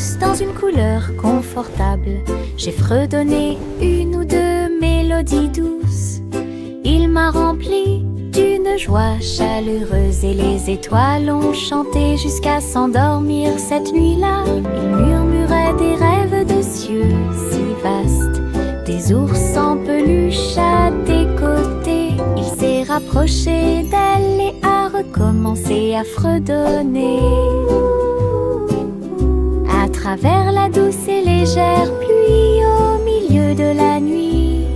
douce dans une couleur confortable. J'ai fredonné une ou deux mélodies douces. Il m'a rempli d'une joie chaleureuse et les étoiles ont chanté jusqu'à s'endormir cette nuit-là. Il murmurait des rêves de cieux si vastes, des ours en peluche à tes côtés. Il s'est rapproché d'elle et a recommencé à fredonner. À travers la douce et légère pluie au milieu de la nuit,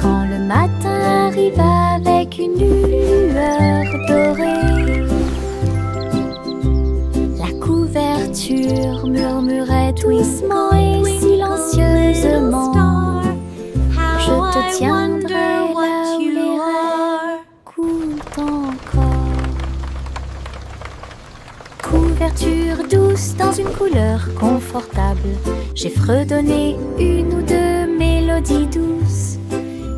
quand le matin arrive avec une lueur dorée, la couverture murmurait doucement et silencieusement: je te tiendrai là où les rêves coulent encore. Couverture douce dans une couleur confortable. J'ai fredonné une ou deux mélodies douces.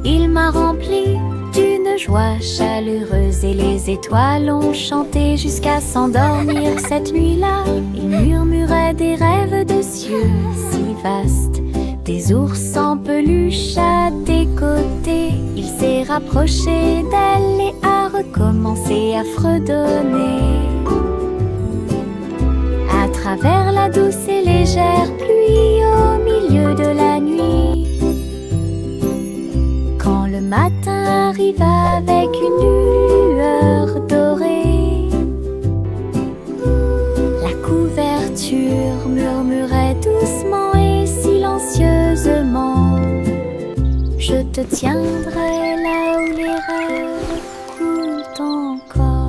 Il m'a rempli d'une joie chaleureuse et les étoiles ont chanté jusqu'à s'endormir cette nuit-là. Il murmurait des rêves de cieux si vastes, des ours en peluche à tes côtés. Il s'est rapproché d'elle et a recommencé à fredonner. À travers la douce et légère pluie au milieu de la nuit, quand le matin arrive avec une lueur dorée, la couverture murmurait doucement et silencieusement: je te tiendrai là où les rêves coulent encore.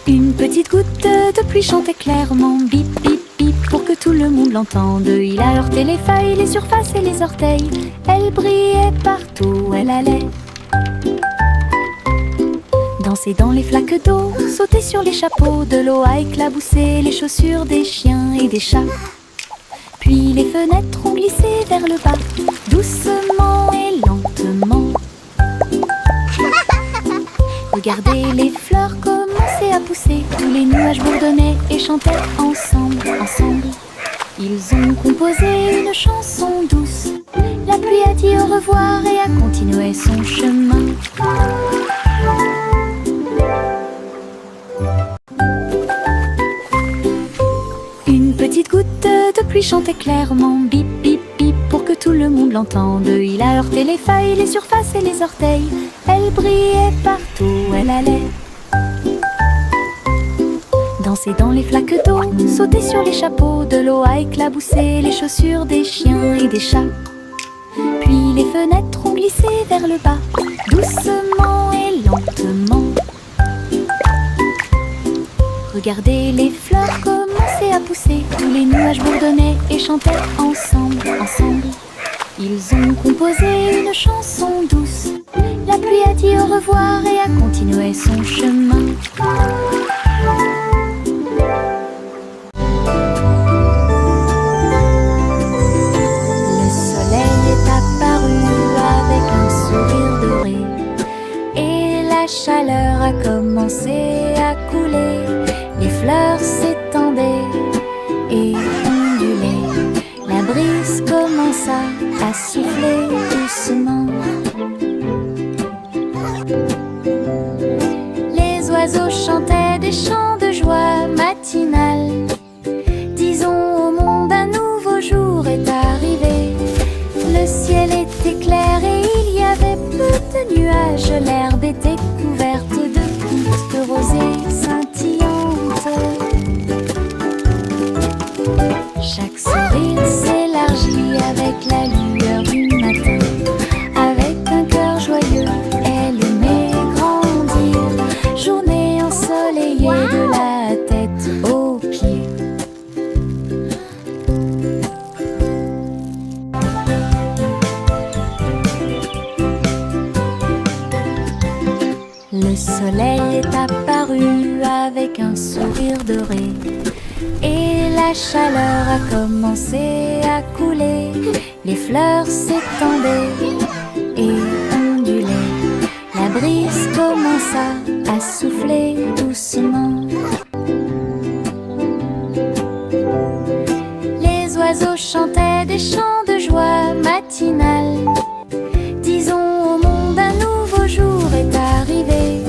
Une petite goutte de pluie chantait clairement: bip bip bip, pour que tout le monde l'entende. Il a heurté les feuilles, les surfaces et les orteils. Elle brillait partout où elle allait. Danser dans les flaques d'eau, sauter sur les chapeaux. De l'eau a éclaboussé les chaussures des chiens et des chats. Puis les fenêtres ont glissé vers le bas, doucement et lentement. Regardez les fleurs commencer à pousser. Tous les nuages bourdonnaient et chantaient ensemble, ensemble. Ils ont composé une chanson douce. La pluie a dit au revoir et a continué son chemin. Une petite goutte de pluie chantait clairement: bip bip bip, pour que tout le monde l'entende. Il a heurté les feuilles, les surfaces et les orteils. Elle brillait partout où elle allait. Danser dans les flaques d'eau, sauter sur les chapeaux. De l'eau a éclaboussé les chaussures des chiens et des chats. Puis les fenêtres ont glissé vers le bas, doucement et lentement. Regardez les fleurs commencer à pousser. Tous les nuages bourdonnaient et chantaient ensemble, ensemble. Ils ont composé une chanson douce. La pluie a dit au revoir et a continué son chemin. Le soleil est apparu avec un sourire doré et la chaleur a commencé à couler. Les fleurs s'étendaient et ondulaient. La brise commença à souffler doucement. Les oiseaux chantaient des chants de joie matinale. Disons au monde un nouveau jour est arrivé. Le ciel était clair et il y avait peu de nuages. L'herbe était couverte de gouttes de rosée scintillantes. Chaque sourire s'élargit avec la lueur du matin. Avec un cœur joyeux, elle aimait grandir. Journée ensoleillée de la tête aux pieds. Le soleil est apparu avec un sourire doré et la chaleur a commencé à couler. Les fleurs s'étendaient et ondulaient. La brise commença à a soufflé doucement. Les oiseaux chantaient des chants de joie matinale. Disons au monde un nouveau jour est arrivé.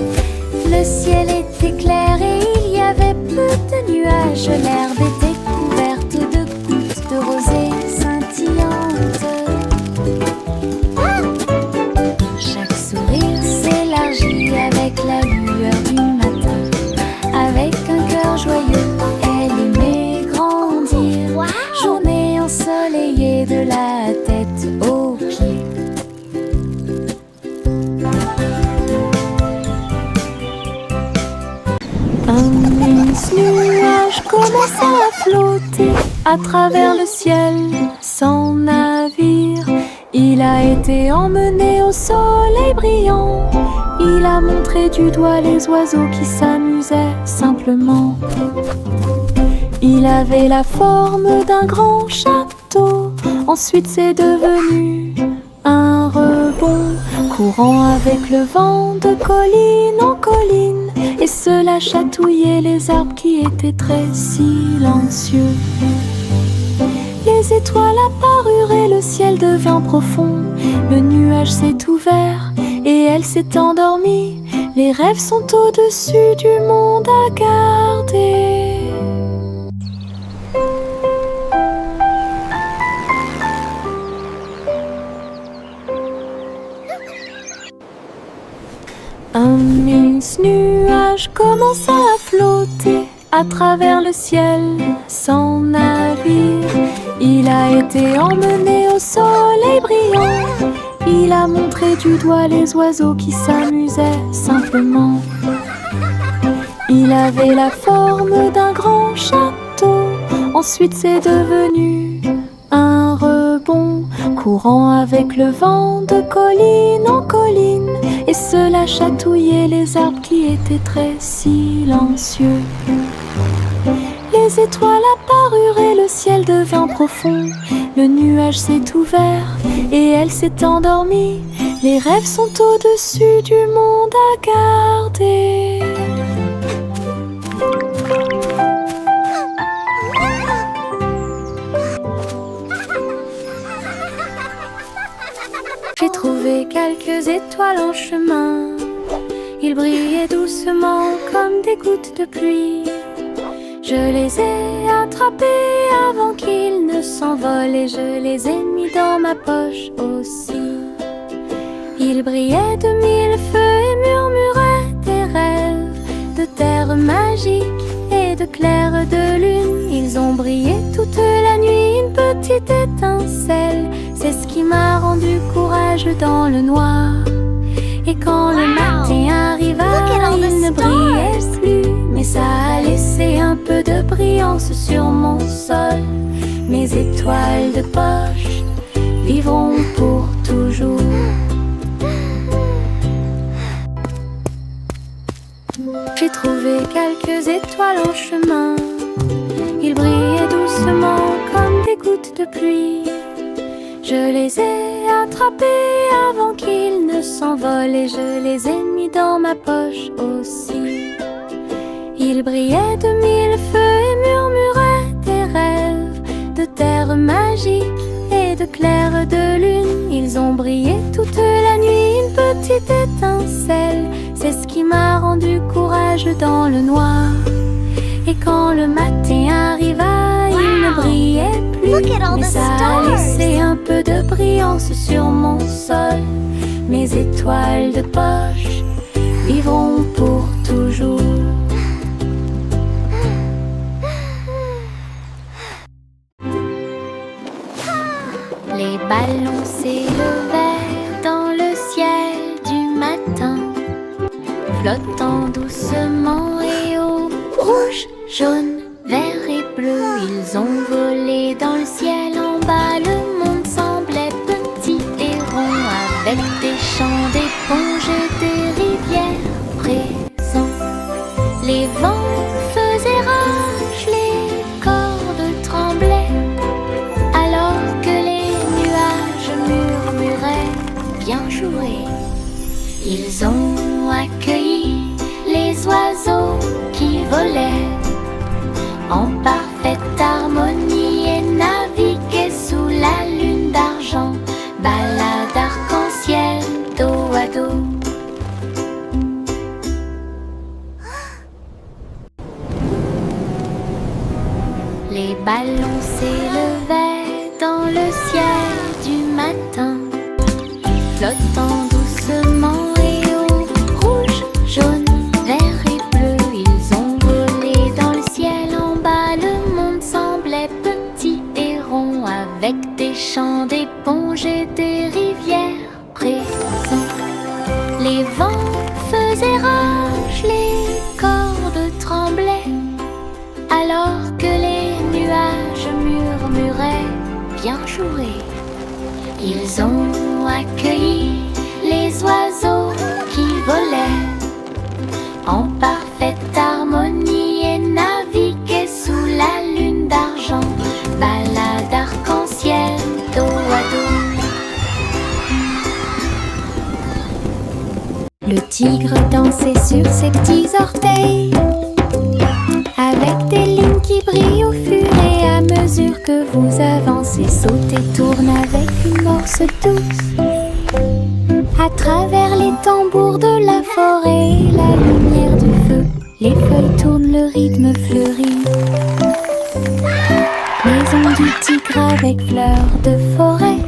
Le ciel était clair et il y avait peu de nuages. L'herbe était couverte de gouttes de rosée scintillantes. Chaque sourire s'élargit avec la lueur du matin. Avec un cœur joyeux, elle aimait grandir. Journée ensoleillée de la tête aux pieds. Un immense nuage commença à flotter à travers le ciel sans navire. Il a été emmené au soleil brillant. Il a montré du doigt les oiseaux qui s'amusaient simplement. Il avait la forme d'un grand château. Ensuite c'est devenu un rebond, courant avec le vent de colline en colline. Et cela chatouillait les arbres qui étaient très silencieux. Les étoiles apparurent et le ciel devint profond. Le nuage s'est ouvert et elle s'est endormie. Les rêves sont au-dessus du monde à garder. Un immense nuage commença à flotter à travers le ciel sans navire. Il a été emmené au soleil brillant. Il a montré du doigt les oiseaux qui s'amusaient simplement. Il avait la forme d'un grand château. Ensuite c'est devenu un rebond, courant avec le vent de colline en colline. Et cela chatouillait les arbres qui étaient très silencieux. Les étoiles apparurent et le ciel devint profond. Le nuage s'est ouvert et elle s'est endormie. Les rêves sont au-dessus du monde à garder. J'ai trouvé quelques étoiles en chemin. Ils brillaient doucement comme des gouttes de pluie. Je les ai attrapés avant qu'ils ne s'envolent et je les ai mis dans ma poche aussi. Ils brillaient de mille feux et murmuraient des rêves de terre magique et de clair de lune. Ils ont brillé toute la nuit, une petite étincelle. C'est ce qui m'a rendu courage dans le noir. Et quand le matin arriva, il ne brillait plus, mais ça a laissé un peu de brillance sur mon sol. Mes étoiles de poche vivront pour toujours. J'ai trouvé quelques étoiles en chemin. Ils brillaient doucement comme des gouttes de pluie. Je les ai attrapés avant qu'ils ne s'envolent et je les ai mis dans ma poche aussi. Ils brillaient de mille feux et murmuraient des rêves de terre magique et de clair de lune. Ils ont brillé toute la nuit, une petite étincelle. C'est ce qui m'a rendu courage dans le noir. Et quand le matin arriva, il ne brillait plus, mais ça a laissé un peu de brillance sur mon sol. Mes étoiles de poche vivront pour toujours. Les ballons s'élevèrent dans le ciel du matin, flottant doucement et haut. Rouge, jaune, vert et bleu, ils ont volé dans le ciel. En bas, le monde semblait petit et rond, avec des champs d'éponges et des rivières présents. Les vents faisaient rage, les cordes tremblaient, alors que les nuages murmuraient bien joué. Ils ont accueilli les volait en parfaite harmonie et naviguait sous la lune d'argent. Balade arc-en-ciel, dos à dos. Les ballons s'élevaient dans le ciel du matin, flottant doucement et haut, rouge, jaune, vert et bleu. Ils ont volé dans le ciel en bas. Le monde semblait petit et rond, avec des champs d'éponges et des rivières présentes. Les vents faisaient rage, les cordes tremblaient, alors que les nuages murmuraient bien joué. Ils ont accueilli les oiseaux qui volaient en parfaite harmonie et naviguaient sous la lune d'argent. Balade arc-en-ciel, dos à dos. Le tigre dansait sur ses petits orteils, avec des lignes qui brillent au fur et à mesure que vous avancez. Saute et tourne avec une morse douce, à travers les tambours de la forêt, la lumière du feu. Les feuilles tournent, le rythme fleurit. Maison du tigre avec fleurs de forêt.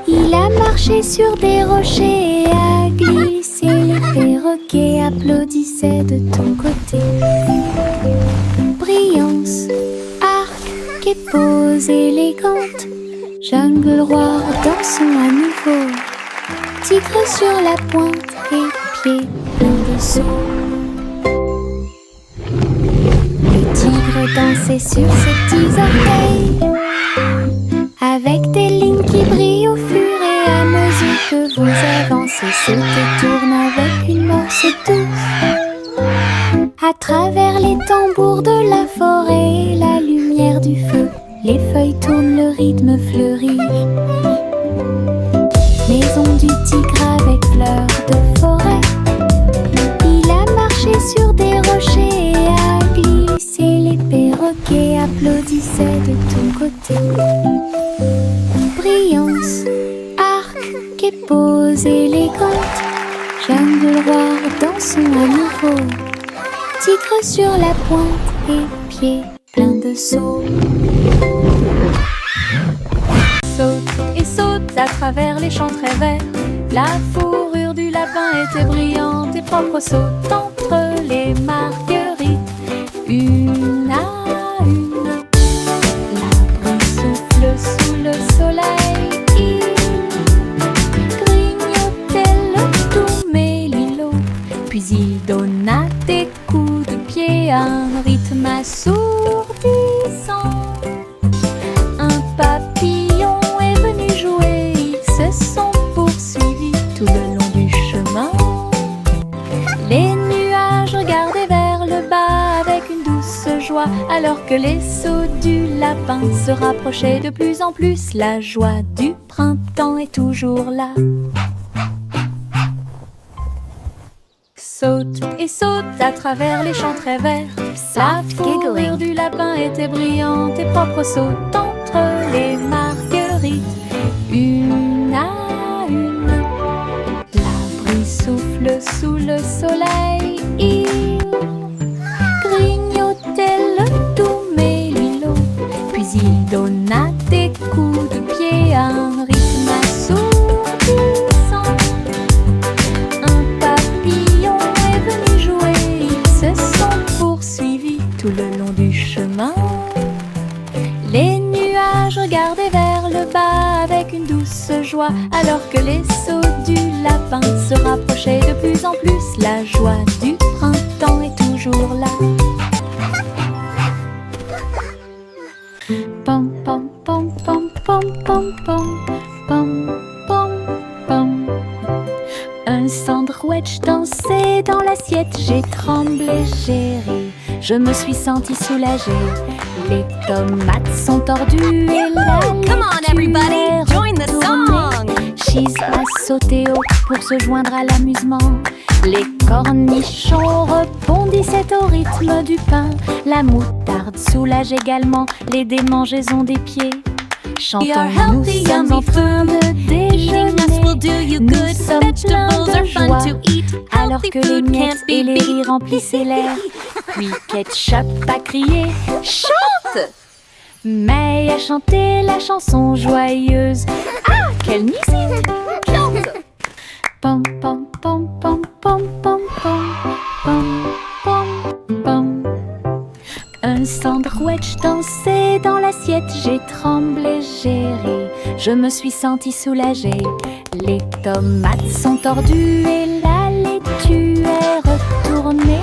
Il a marché sur des rochers et a glissé. Les perroquets applaudissaient de ton côté. Brillance, arc et pose élégante. Jungle roi, dansons à nouveau. Tigre sur la pointe et pieds pleins de sauts. Le tigre dansait sur ses petits orteils, avec des lignes qui brillent au fur et à mesure que vous avancez. Saute et tourne avec une morse douce, à travers les tambours de la forêt, la lumière du feu. Les feuilles tournent, le rythme fleurit. Maison du tigre avec fleurs de forêt. Il a marché sur des rochers et a glissé. Les perroquets applaudissaient de ton côté. Brillance, arc et pose élégante. Jungle roi, dansons à nouveau. Tigre sur la pointe et pieds pleins de sauts. Saute et saute à travers les champs très verts. La fourrure du lapin était brillante et propre. Saute entre les marguerites, une à une. L'arbre souffle sous le soleil. Il grignotait le doux mélilo, puis il donna des coups de pied à un rythme assourdissant. Un papillon est venu jouer. Ils se sont poursuivis tout le long du chemin. Les nuages regardaient vers le bas avec une douce joie, alors que les sauts du lapin se rapprochaient de plus en plus. La joie du printemps est toujours là. Saute et saute à travers les champs très verts. La fourrure du lapin était brillante et propre. Saute entre les marguerites, une à une. L'arbre souffle sous le soleil. Il grignotait le doux mélilo, puis il donna des coups de pied à un rythme assourdissant. Tout le long du chemin, les nuages regardaient vers le bas avec une douce joie, alors que les sauts du lapin se rapprochaient de plus en plus. La joie du printemps est toujours là. Pom pom pom pom pom pom pom pom pom pom. Un sandwich dansait dans l'assiette. J'ai tremblé, j'ai ri, je me suis sentie soulagée. Les tomates sont tordues et la Come on everybody, join the song. She's my sauter haut pour se joindre à l'amusement. Les cornichons rebondissaient au rythme du pain. La moutarde soulage également les démangeaisons des pieds. Chantons, nous sommes en train de déjeuner. Nous sommes pleins de joie, alors que les miettes et les rires remplissaient l'air. Puis Ketchup a crié « Chante !» May a chanté la chanson joyeuse. Ah, quelle musique! Chante! Pom pom pom pom pom pom pom pom pom pom. Un sandwich dansait dans l'assiette. J'ai tremblé, j'ai ri, je me suis sentie soulagée. Les tomates sont tordues et la laitue est retournée.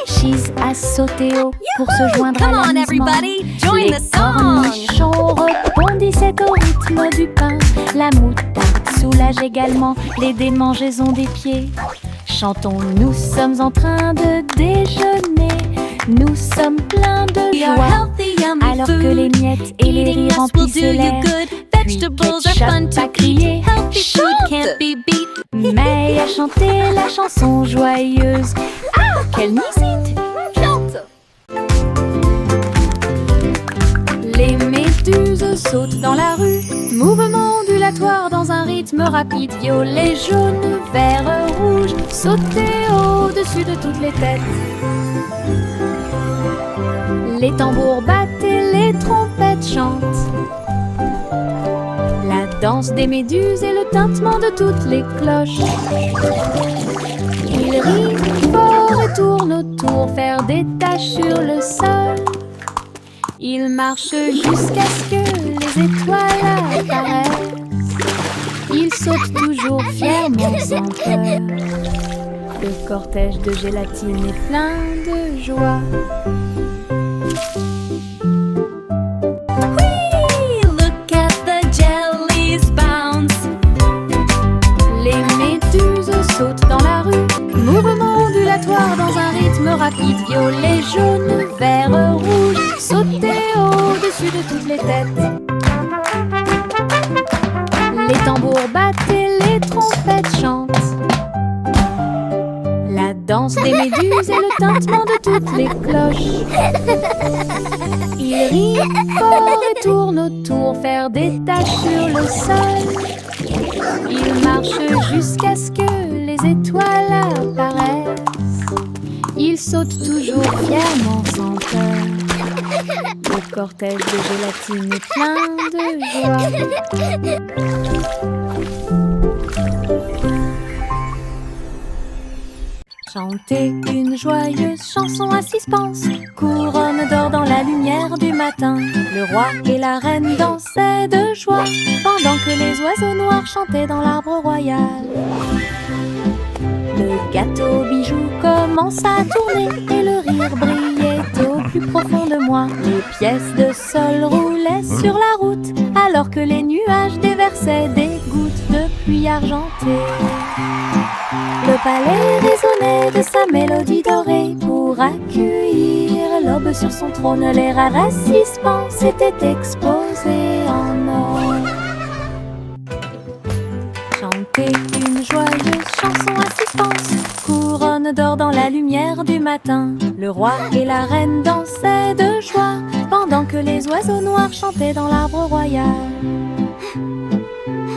Cheese a sauté haut pour se joindre à l'amusement. Les cornichons rebondissaient au rythme du pain. La moutarde soulage également les démangeaisons des pieds. Chantons, nous sommes en train de déjeuner. Nous sommes pleins de joie, alors que les miettes et les rires remplissaient l'air. Puis Ketchup a crié « Chante !» May a chanté la chanson joyeuse. Ah, quelle musique! Chante! Les méduses sautent dans la rue, mouvement ondulatoire dans un rythme rapide. Violet, jaune, vert, rouge, sauter au-dessus de toutes les têtes. Les tambours battent et les trompettes chantent. La danse des méduses et le tintement de toutes les cloches. Ils rient fort et tournent autour, faire des taches sur le sol. Ils marchent jusqu'à ce que les étoiles apparaissent. Ils sautent toujours fièrement sans peur. Le cortège de gélatine est plein de joie. Sautent dans la rue, mouvement ondulatoire dans un rythme rapide. Violet, jaune, vert, rouge, sauter au-dessus de toutes les têtes. Les tambours battent et les trompettes chantent. La danse des méduses et le tintement de toutes les cloches. Ils rient fort et tournent autour, faire des taches sur le sol. Ils marchent jusqu'à ce que les étoiles apparaissent. Ils sautent toujours fièrement sans peur. Le cortège de gélatine est plein de joie. Chantez une joyeuse chanson à suspense. Couronne d'or dans la lumière du matin. Le roi et la reine dansaient de joie pendant que les oiseaux noirs chantaient dans l'arbre royal. Le gâteau bijou commença à tourner et le rire brillait au plus profond de moi. Les pièces de sol roulaient sur la route alors que les nuages déversaient des gouttes de pluie argentée. Le palais résonnait de sa mélodie dorée pour accueillir l'aube sur son trône. Les rares suspens s'étaient exposés en or. Chantez une joyeuse chanson à suspense. Couronne d'or dans la lumière du matin. Le roi et la reine dansaient de joie pendant que les oiseaux noirs chantaient dans l'arbre royal.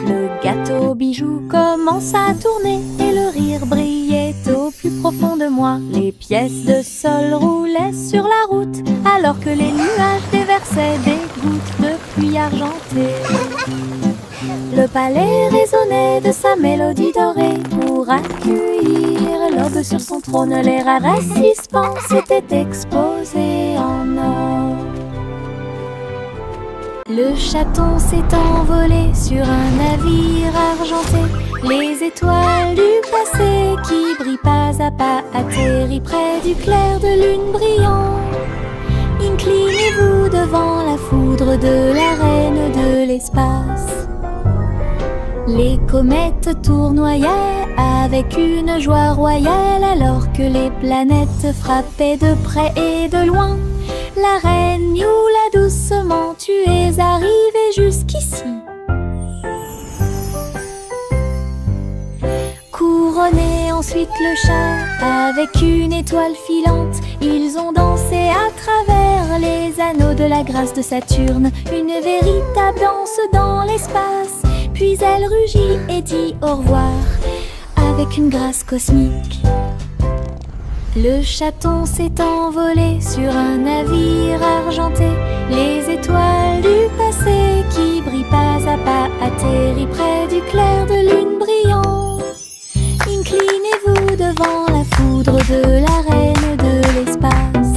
Le gâteau bijou commença à tourner et le rire brillait au plus profond de moi. Les pièces de sol roulaient sur la route alors que les nuages déversaient des gouttes de pluie argentée. Le palais résonnait de sa mélodie dorée pour accueillir l'aube sur son trône. Les rares suspens s'étaient exposés en or. Le chaton s'est envolé sur un navire argenté. Les étoiles du passé qui brillent pas à pas atterrissent près du clair de lune brillant. Inclinez-vous devant la foudre de la reine de l'espace. Les comètes tournoyaient avec une joie royale alors que les planètes frappaient de près et de loin. La reine Youla doucement, tu es arrivée jusqu'ici. ensuite le chat avec une étoile filante. Ils ont dansé à travers les anneaux de la grâce de Saturne, une véritable danse dans l'espace. Puis elle rugit et dit au revoir avec une grâce cosmique. Le chaton s'est envolé sur un navire argenté. Les étoiles du passé qui brillent pas à pas atterrissent près du clair de lune brillant. Inclinez-vous devant la foudre de la reine de l'espace.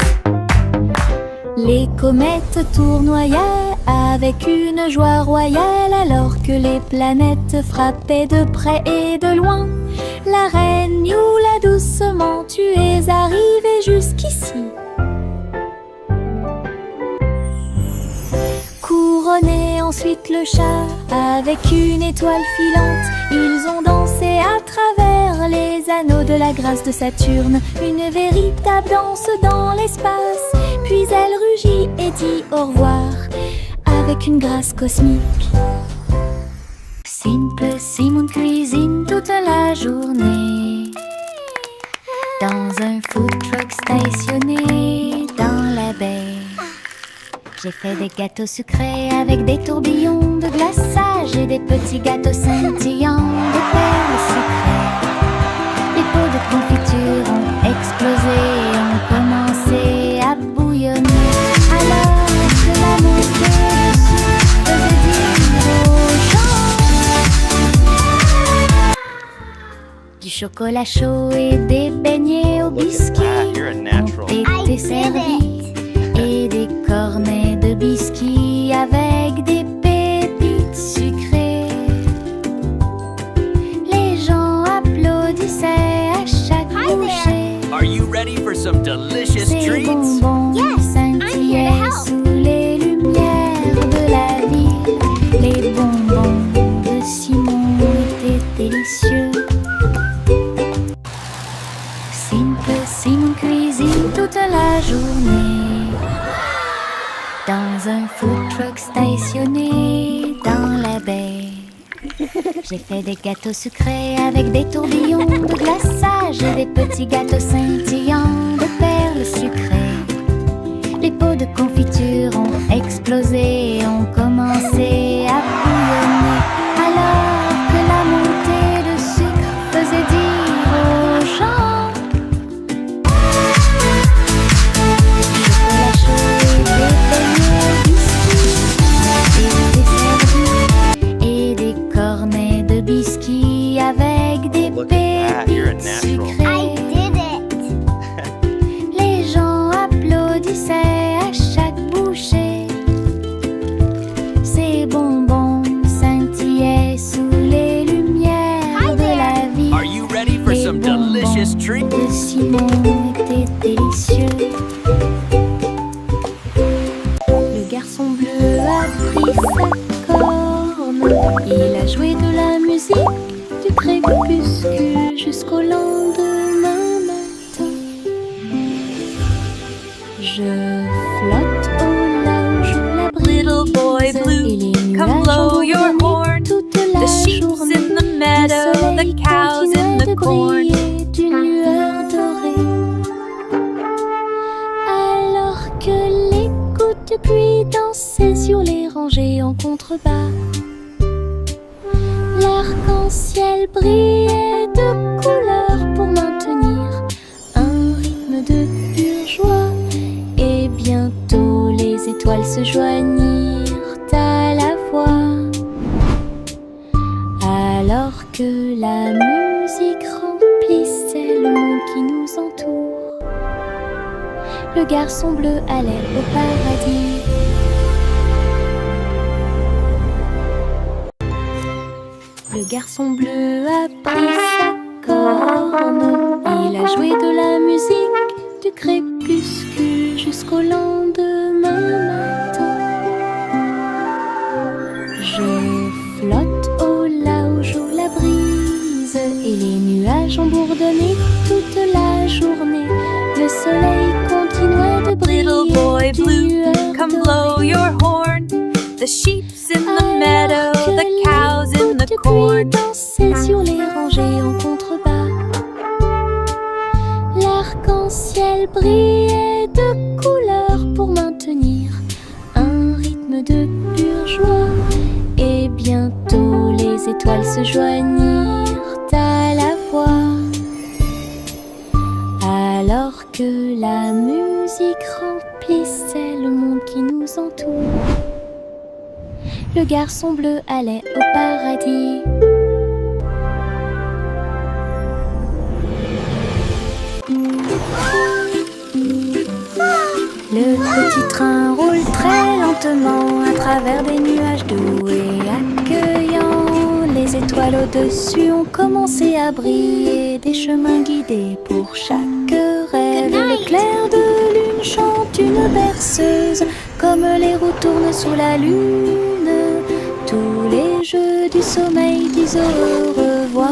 Les comètes tournoyaient avec une joie royale alors que les planètes frappaient de près et de loin. La reine Youla doucement, tu es arrivée jusqu'ici. Couronné ensuite le chat avec une étoile filante. Ils ont dansé à travers les anneaux de la grâce de Saturne, une véritable danse dans l'espace. Puis elle rugit et dit au revoir avec une grâce cosmique. Simple Simon cuisine toute la journée dans un food truck stationné dans la baie. J'ai fait des gâteaux sucrés avec des tourbillons de glaçage et des petits gâteaux scintillants de perles sucrées. Les pots de confiture ont explosé et ont commencé à bouillonner. Alors que la montée dessus faisait dire aux gens du chocolat chaud et des beignets au biscuit ont été servis. Et des cornets de biscuits avec des pépites sucrées. Les gens applaudissaient à chaque bouchée. Are you ready for some delicious Ces treats? bonbons scintillaient sous les lumières de la ville. Les bonbons de Simon étaient délicieux. Simple Simon cuisine toute la journée dans un food truck stationné dans la baie. J'ai fait des gâteaux sucrés avec des tourbillons de glaçage et des petits gâteaux scintillants de perles sucrées. Les pots de confiture ont explosé et ont commencé à bouillonner. Alors que la montée de sucre faisait dire aux gens chocolat chaud et des beignets au biscuit et des cornets de biscuits avec des pépites sucrées. Les gens applaudissaient à chaque bouchée. Ces bonbons scintillaient sous les lumières de la vie. Are you ready for some delicious treats? De Simon était délicieux. Le garçon bleu a pris sa corne. Il a joué de la musique du crépuscule jusqu'au lendemain matin. Je flotte au large la brise. Little boy blue, Et les come nuages blow ont your bourdonné horn. toute la The sheep's journée. in the meadow, Le soleil the cows in continuait the de corn. briller d'une lueur dorée. Alors que les gouttes de pluie dansaient sur les rangées en contrebas, l'arc-en-ciel brillait de couleurs pour maintenir un rythme de pure joie. Et bientôt les étoiles se joignirent à la voix. Alors que la musique remplissait le monde qui nous entoure, le garçon bleu allait au paradis. Le garçon bleu a pris sa corne. Il a joué de la musique du crépuscule jusqu'au lendemain matin. Je flotte au large où la brise et les nuages ont bourdonné toute la journée. Le soleil continuait de briller. Little boy d'une blue, lueur come dorée. blow your horn. The sheep's in the Alors meadow, que the les cows in gouttes the de pluie corn. dansaient sur les rangées en contrebas, étoiles se joignirent à la voix. Alors que la musique remplissait le monde qui nous entoure, le garçon bleu allait au paradis. Le petit train roule très lentement à travers des nuages doux et accueillants. Les étoiles au-dessus ont commencé à briller, des chemins guidés pour chaque rêve. Le clair de lune chante une berceuse, comme les roues tournent sous la lune. Tous les jeux du sommeil disent au revoir.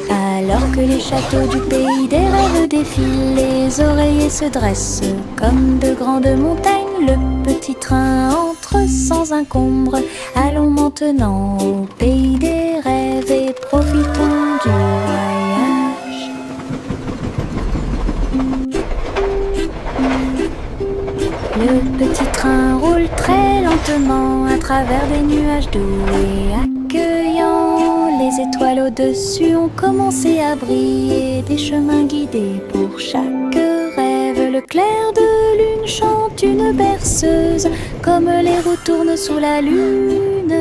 Alors que les châteaux du pays des rêves défilent, les oreillers se dressent comme de grandes montagnes. Le petit train entre sans encombre. Allons maintenant au pays des rêves et profitons du voyage. Le petit train roule très lentement à travers des nuages doux et accueillants. Les étoiles au-dessus ont commencé à briller, des chemins guidés pour chaque rêve. Le clair de lune chante une berceuse, comme les roues tournent sous la lune.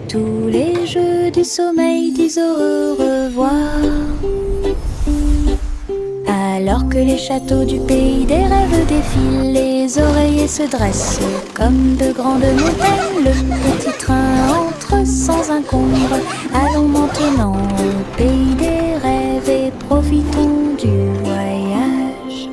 Tous les jeux du sommeil disent au revoir. Alors que les châteaux du pays des rêves défilent, les oreillers se dressent comme de grandes montagnes. Le petit train entre sans encombre. Allons maintenant au pays des rêves et profitons du voyage.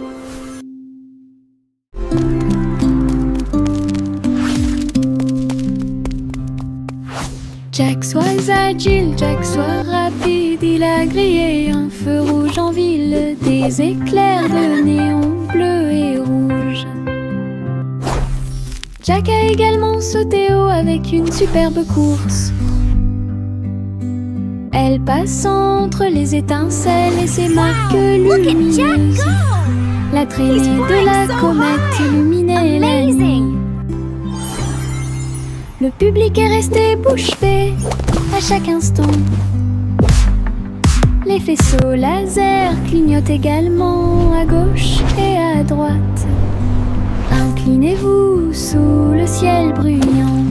Jack soit agile, Jack soit rapide, il a grillé un feu rouge en ville, des éclairs de néon bleu et rouge. Jack a également sauté haut avec une superbe course. Elle passe entre les étincelles et ses marques lumineuses. La traînée de la comète illuminait la nuit. Le public est resté bouche bée à chaque instant. Les faisceaux laser clignotent également à gauche et à droite. Inclinez-vous sous le ciel bruyant.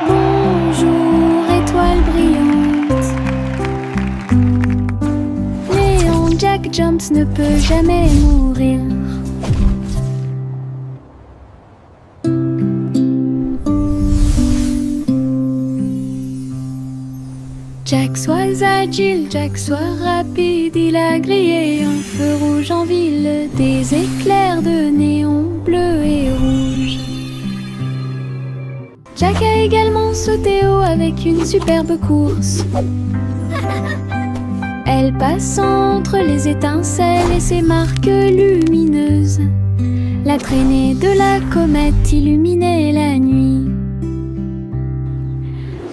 Bonjour, étoile brillante. Léon Jack Jones ne peut jamais mourir. Jack soit agile, Jack soit rapide, il a grillé un feu rouge en ville, des éclairs de néon bleu et rouge. Jack a également sauté haut avec une superbe course. Elle passe entre les étincelles et ses marques lumineuses. La traînée de la comète illuminait la nuit.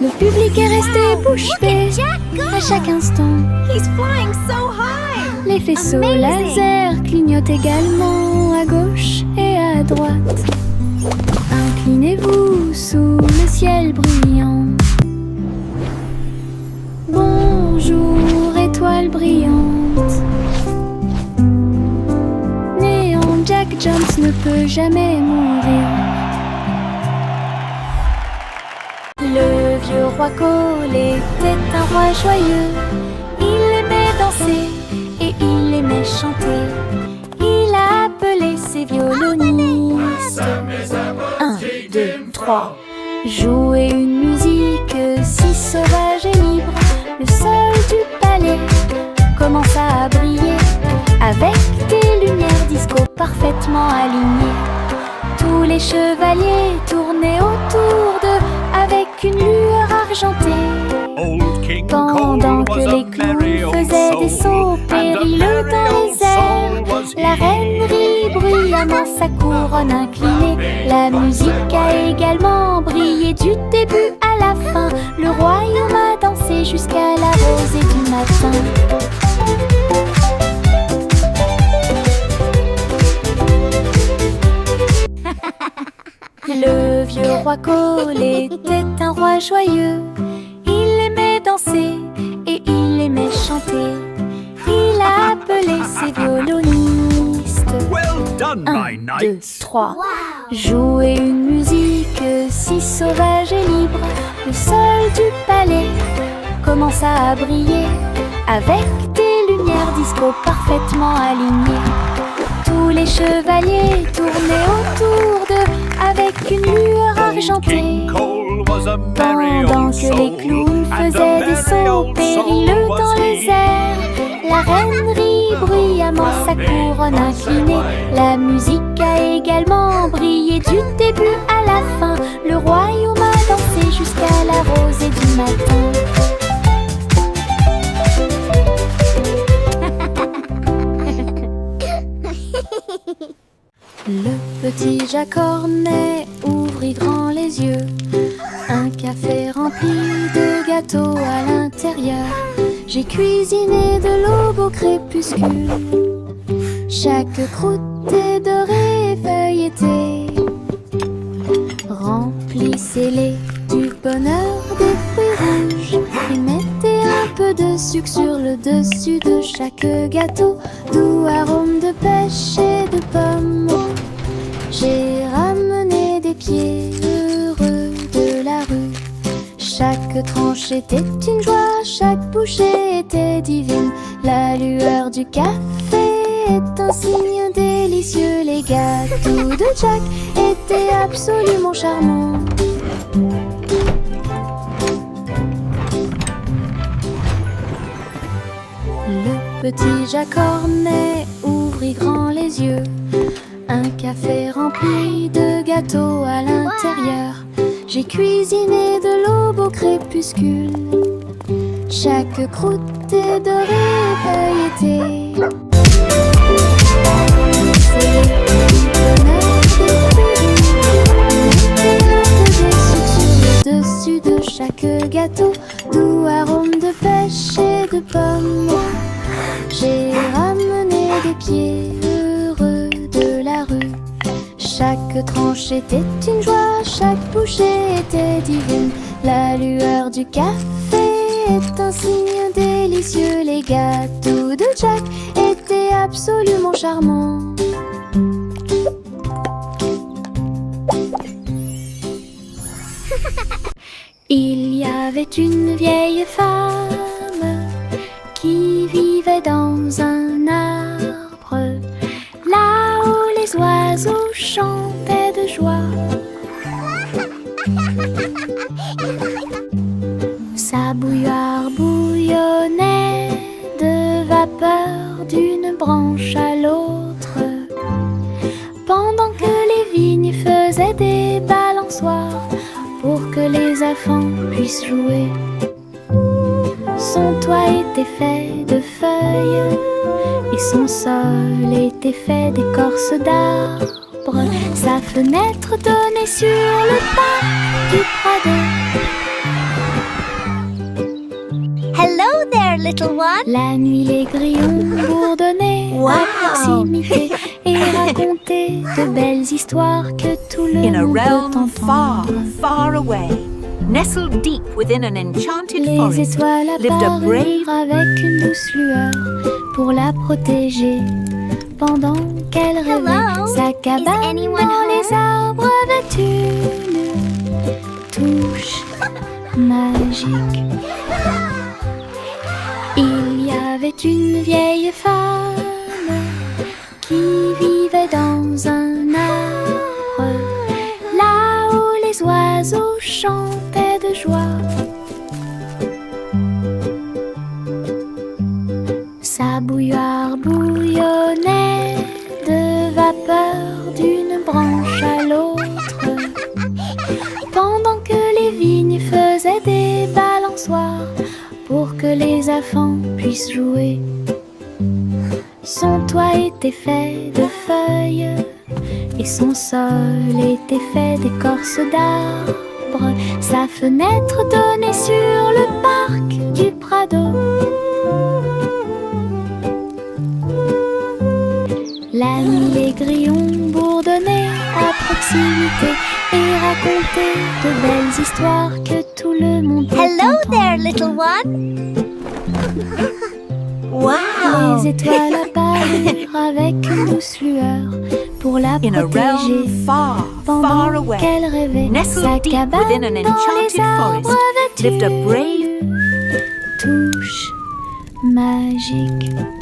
Le public est resté bouche bée à chaque instant. Les faisceaux laser clignotent également à gauche et à droite. Inclinez-vous sous le ciel bruyant. Bonjour, étoile brillante. Néon Jack Jones ne peut jamais mourir. Le vieux roi Cole était un roi joyeux. Il aimait danser et il aimait chanter. Il a appelé ses violonistes. 1, 2, 3. Jouer une musique si sauvage et libre. Le sol du palais commença à briller avec des lumières disco parfaitement alignées. Tous les chevaliers tournaient autour d'eux avec une lueur argentée. Pendant que les clowns faisaient des sauts périlleux dans les airs, la reine rit bruyamment sa couronne inclinée. La musique a également brillé du début à la fin. Le royaume a dansé jusqu'à la rosée du matin. Le vieux roi Cole était un roi joyeux. Il aimait danser et il aimait chanter. Il a appelé ses violonistes. Well done, my 1, 2, knights. 3. Jouer une musique si sauvage et libre. Le sol du palais commença à briller avec des lumières disco parfaitement alignées. Tous les chevaliers tournaient autour d'eux avec une lueur argentée. King Cole was a merry Pendant old que soul, les clowns and a faisaient des merry sauts old périlleux soul was dans les he. airs, la reine rit bruyamment sa couronne inclinée. La musique a également brillé du début à la fin. Le royaume a dansé jusqu'à la rosée du matin. Le petit Jacques Cornet ouvrit grand les yeux. Un café rempli de gâteaux à l'intérieur. J'ai cuisiné de l'aube au crépuscule. Chaque croûte est dorée et feuilletée. Remplissez-les du bonheur des fruits rouges et mettez un peu de sucre sur le dessus de chaque gâteau. Doux arôme de pêche et de pommes. J'ai ramené des pieds heureux de la rue. Chaque tranche était une joie, chaque bouchée était divine. La lueur du café est un signe délicieux. Les gâteaux de Jack étaient absolument charmants. Le petit Jacques Cornet ouvrit grand les yeux. Un café rempli de gâteaux à l'intérieur. J'ai cuisiné de l'aube au crépuscule. Chaque croûte est dorée et feuilletée. C'est du bonheur des fruits. Mettez un peu de sucre sur le dessus de chaque gâteau. Doux arôme de pêche et de pommes. J'ai ramené des pieds heureux de la rue. Chaque tranche était une joie, chaque bouchée était divine. La lueur du café est un signe délicieux. Les gâteaux de Jack étaient absolument charmants. Il y avait une vieille femme qui vivait dans un arbre, là où les oiseaux chantaient de joie. Sa bouilloire bouillonnait de vapeur d'une branche à l'autre, pendant que les vignes faisaient des balançoires pour que les enfants puissent jouer. Son toit était fait de feuilles et son sol était fait d'écorce d'arbre. Sa fenêtre donnait sur le parc du Prado. Hello there, little one. La nuit, les grillons bourdonnaient à proximité et racontaient de belles histoires que tout le In a monde realm peut far, entendre. far away, nestled deep within an enchanted Les forest, étoiles lived a brave apparurent avec une douce lueur pour la protéger pendant qu'elle rêvait. Hello? Sa cabane dans anyone les arbres avait une touche magique. Il y avait une vieille femme qui vivait dans un arbre, là où les oiseaux chantaient de joie. Sa bouilloire bouillonnait de vapeur d'une branche à l'autre, pendant que les vignes faisaient des balançoires pour que les enfants puissent jouer. Son toit était fait de feuilles et son sol était fait d'écorce d'arbre. Sa fenêtre donnait sur le parc du Prado. La nuit, les grillons bourdonnaient à proximité et raconter de belles histoires que tout le monde peut Hello entendre. there, little one. Wow. Les étoiles apparaissent avec une douce lueur pour la In a protéger. realm far, Pendant far away, qu'elle rêvait nestled sa deep cabane within an dans enchanted les arbres forest, vêtus lived a brave touche magique.